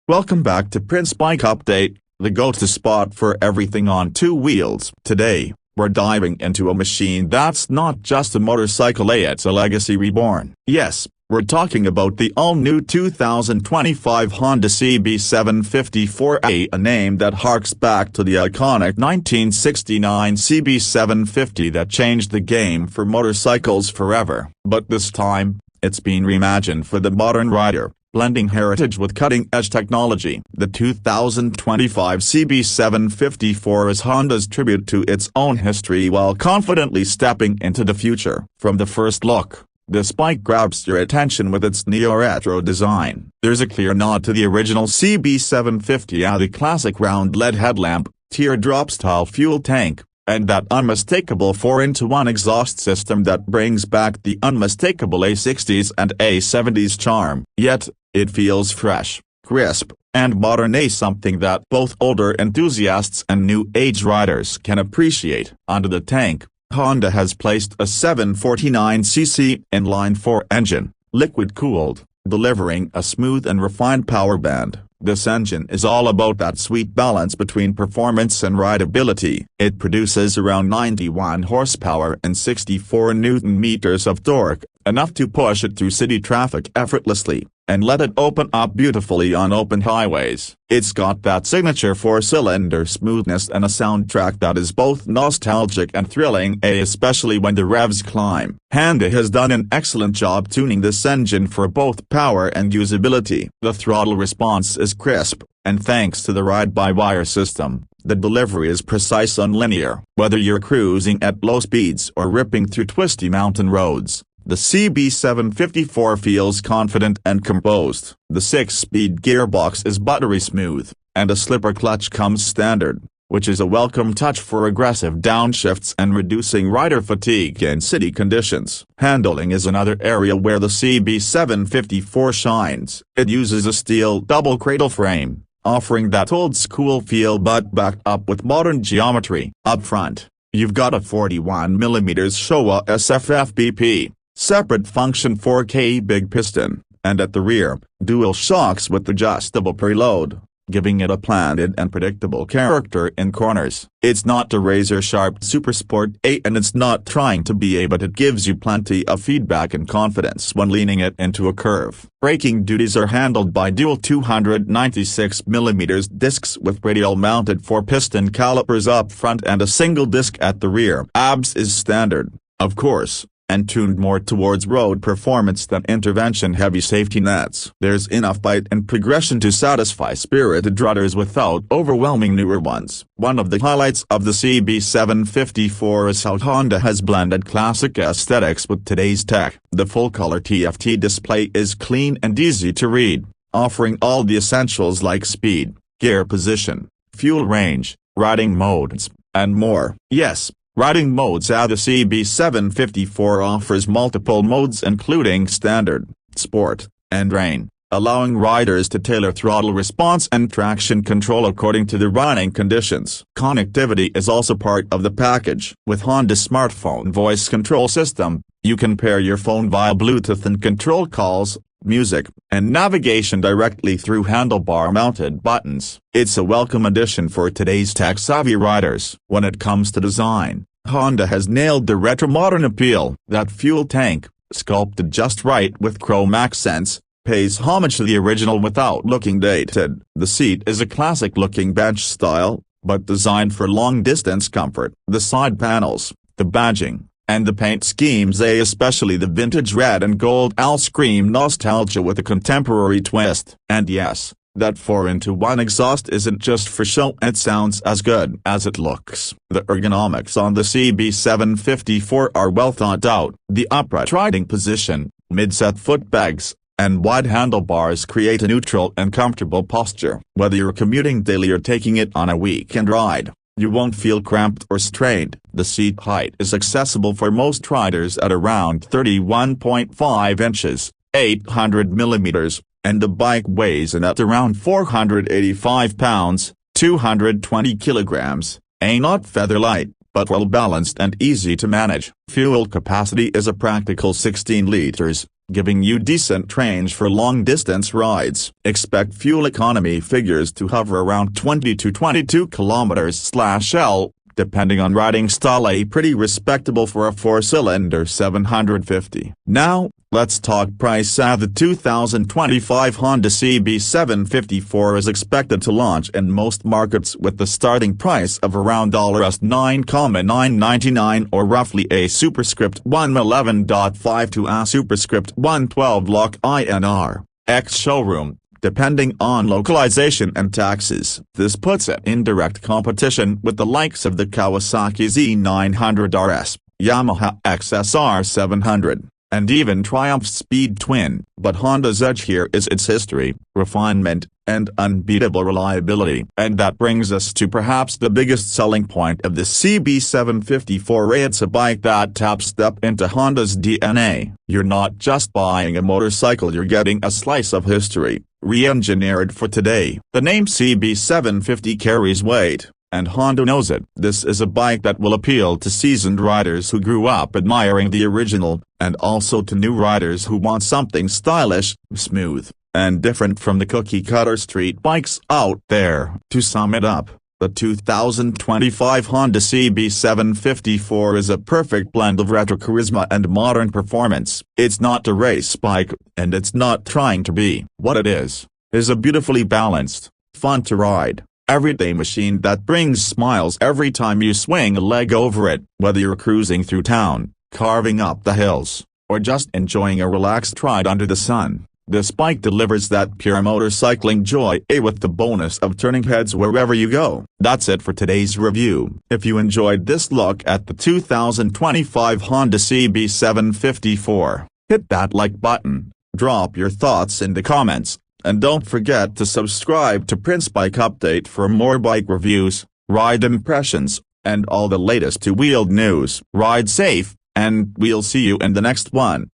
Welcome back to Prince Bike Update, the go-to spot for everything on two wheels. Today, we're diving into a machine that's not just a motorcycle, it's a legacy reborn. Yes, we're talking about the all-new 2025 Honda CB750 Four, a name that harks back to the iconic 1969 CB750 that changed the game for motorcycles forever. But this time, it's been reimagined for the modern rider, blending heritage with cutting-edge technology. The 2025 CB750 Four is Honda's tribute to its own history while confidently stepping into the future. From the first look, this bike grabs your attention with its neo-retro design. There's a clear nod to the original CB750, the classic round LED headlamp, teardrop-style fuel tank, and that unmistakable 4-in-1 exhaust system that brings back the unmistakable A60s and A70s charm. Yet, it feels fresh, crisp, and modern, something that both older enthusiasts and new-age riders can appreciate. Under the tank, Honda has placed a 749cc inline-four engine, liquid-cooled, delivering a smooth and refined power band. This engine is all about that sweet balance between performance and rideability. It produces around 91 horsepower and 64 newton-meters of torque, enough to push it through city traffic effortlessly, and let it open up beautifully on open highways. It's got that signature four-cylinder smoothness and a soundtrack that is both nostalgic and thrilling, especially when the revs climb. Honda has done an excellent job tuning this engine for both power and usability. The throttle response is crisp, and thanks to the ride-by-wire system, the delivery is precise and linear. Whether you're cruising at low speeds or ripping through twisty mountain roads, the CB750 Four feels confident and composed. The 6-speed gearbox is buttery smooth, and a slipper clutch comes standard, which is a welcome touch for aggressive downshifts and reducing rider fatigue in city conditions. Handling is another area where the CB750 Four shines. It uses a steel double cradle frame, offering that old-school feel but backed up with modern geometry. Up front, you've got a 41mm Showa SFFBP. Separate function 4K big piston, and at the rear, dual shocks with adjustable preload, giving it a planted and predictable character in corners. It's not a razor-sharp Supersport 8 and it's not trying to be a, but it gives you plenty of feedback and confidence when leaning it into a curve. Braking duties are handled by dual 296mm discs with radial-mounted 4-piston calipers up front and a single disc at the rear. ABS is standard, of course, and tuned more towards road performance than intervention-heavy safety nets. There's enough bite and progression to satisfy spirited runners without overwhelming newer ones. One of the highlights of the CB750 Four is how Honda has blended classic aesthetics with today's tech. The full-color TFT display is clean and easy to read, offering all the essentials like speed, gear position, fuel range, riding modes, and more. Yes, riding modes. The CB750 Four offers multiple modes including Standard, Sport, and Rain, allowing riders to tailor throttle response and traction control according to the riding conditions. Connectivity is also part of the package. With Honda's smartphone voice control system, you can pair your phone via Bluetooth and control calls, music, and navigation directly through handlebar-mounted buttons. It's a welcome addition for today's tech-savvy riders. When it comes to design, Honda has nailed the retro-modern appeal. That fuel tank, sculpted just right with chrome accents, pays homage to the original without looking dated. The seat is a classic-looking bench style, but designed for long-distance comfort. The side panels, the badging, and the paint schemes, especially the vintage red and gold, scream nostalgia with a contemporary twist. And yes, that 4-in-1 exhaust isn't just for show, it sounds as good as it looks. The ergonomics on the CB750 Four are well thought out. The upright riding position, mid-set foot pegs, and wide handlebars create a neutral and comfortable posture. Whether you're commuting daily or taking it on a weekend ride, you won't feel cramped or strained. The seat height is accessible for most riders at around 31.5 inches, 800 millimeters, and the bike weighs in at around 485 pounds, 220 kilograms, not feather light, but well balanced and easy to manage. Fuel capacity is a practical 16 liters, giving you decent range for long-distance rides. Expect fuel economy figures to hover around 20 to 22 km/L, depending on riding style. Pretty respectable for a 4-cylinder 750. Now, let's talk price. The 2025 Honda CB750 Four is expected to launch in most markets with the starting price of around $9,999 or roughly a superscript 111.5 to a superscript 112 lakh INR, ex-showroom, depending on localization and taxes. This puts it in direct competition with the likes of the Kawasaki Z900 RS, Yamaha XSR 700, and even Triumph's Speed Twin. But Honda's edge here is its history, refinement, and unbeatable reliability. And that brings us to perhaps the biggest selling point of the CB750 Four. It's a bike that taps step into Honda's DNA. You're not just buying a motorcycle, you're getting a slice of history, re-engineered for today. The name CB750 carries weight, and Honda knows it. This is a bike that will appeal to seasoned riders who grew up admiring the original, and also to new riders who want something stylish, smooth, and different from the cookie-cutter street bikes out there. To sum it up, the 2025 Honda CB750 Four is a perfect blend of retro charisma and modern performance. It's not a race bike, and it's not trying to be. What it is a beautifully balanced, fun-to-ride, everyday machine that brings smiles every time you swing a leg over it. Whether you're cruising through town, carving up the hills, or just enjoying a relaxed ride under the sun, this bike delivers that pure motorcycling joy, with the bonus of turning heads wherever you go. That's it for today's review. If you enjoyed this look at the 2025 Honda CB750 Four, hit that like button, drop your thoughts in the comments, and don't forget to subscribe to Prince Bike Update for more bike reviews, ride impressions, and all the latest two-wheeled news. Ride safe, and we'll see you in the next one.